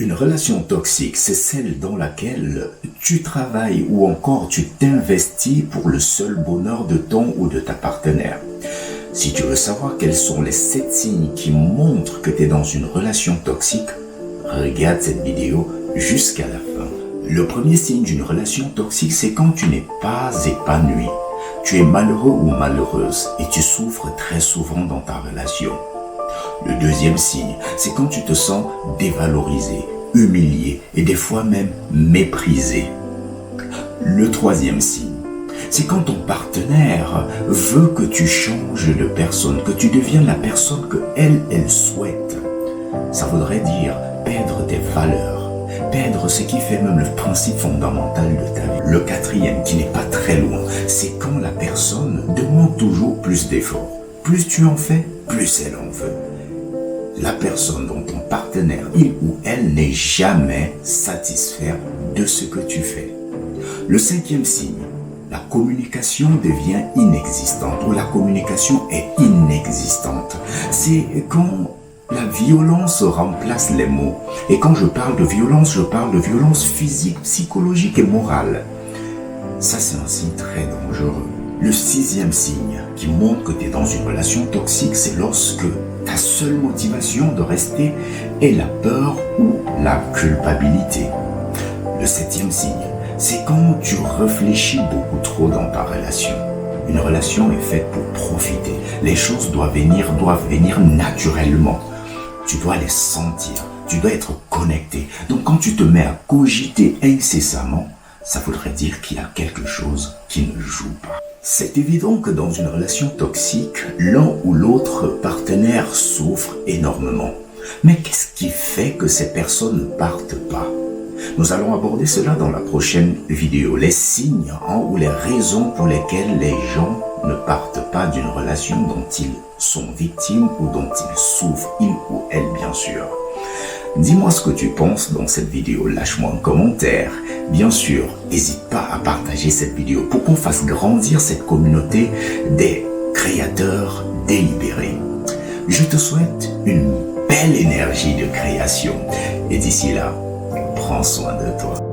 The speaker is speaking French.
Une relation toxique, c'est celle dans laquelle tu travailles ou encore tu t'investis pour le seul bonheur de ton ou de ta partenaire. Si tu veux savoir quels sont les 7 signes qui montrent que tu es dans une relation toxique, regarde cette vidéo jusqu'à la fin. Le premier signe d'une relation toxique, c'est quand tu n'es pas épanoui. Tu es malheureux ou malheureuse et tu souffres très souvent dans ta relation. Le deuxième signe, c'est quand tu te sens dévalorisé, humilié et des fois même méprisé. Le troisième signe, c'est quand ton partenaire veut que tu changes de personne, que tu deviennes la personne que elle souhaite. Ça voudrait dire perdre tes valeurs, perdre ce qui fait même le principe fondamental de ta vie. Le quatrième, qui n'est pas très loin, c'est quand la personne demande toujours plus d'efforts. Plus tu en fais, plus elle en veut. La personne dont ton partenaire, il ou elle, n'est jamais satisfait de ce que tu fais. Le cinquième signe, la communication devient inexistante ou la communication est inexistante. C'est quand la violence remplace les mots. Et quand je parle de violence physique, psychologique et morale. Ça, c'est un signe très dangereux. Le sixième signe qui montre que tu es dans une relation toxique, c'est lorsque ta seule motivation de rester est la peur ou la culpabilité. Le septième signe, c'est quand tu réfléchis beaucoup trop dans ta relation. Une relation est faite pour profiter. Les choses doivent venir naturellement. Tu dois les sentir, tu dois être connecté. Donc quand tu te mets à cogiter incessamment, ça voudrait dire qu'il y a quelque chose qui ne joue pas. C'est évident que dans une relation toxique, l'un ou l'autre partenaire souffre énormément. Mais qu'est-ce qui fait que ces personnes ne partent pas? Nous allons aborder cela dans la prochaine vidéo. Les signes ou les raisons pour lesquelles les gens ne partent pas d'une relation dont ils sont victimes ou dont ils souffrent, ils ou elles bien sûr. Dis-moi ce que tu penses dans cette vidéo, lâche-moi un commentaire. Bien sûr, n'hésite pas à partager cette vidéo pour qu'on fasse grandir cette communauté des créateurs délibérés. Je te souhaite une belle énergie de création et d'ici là, prends soin de toi.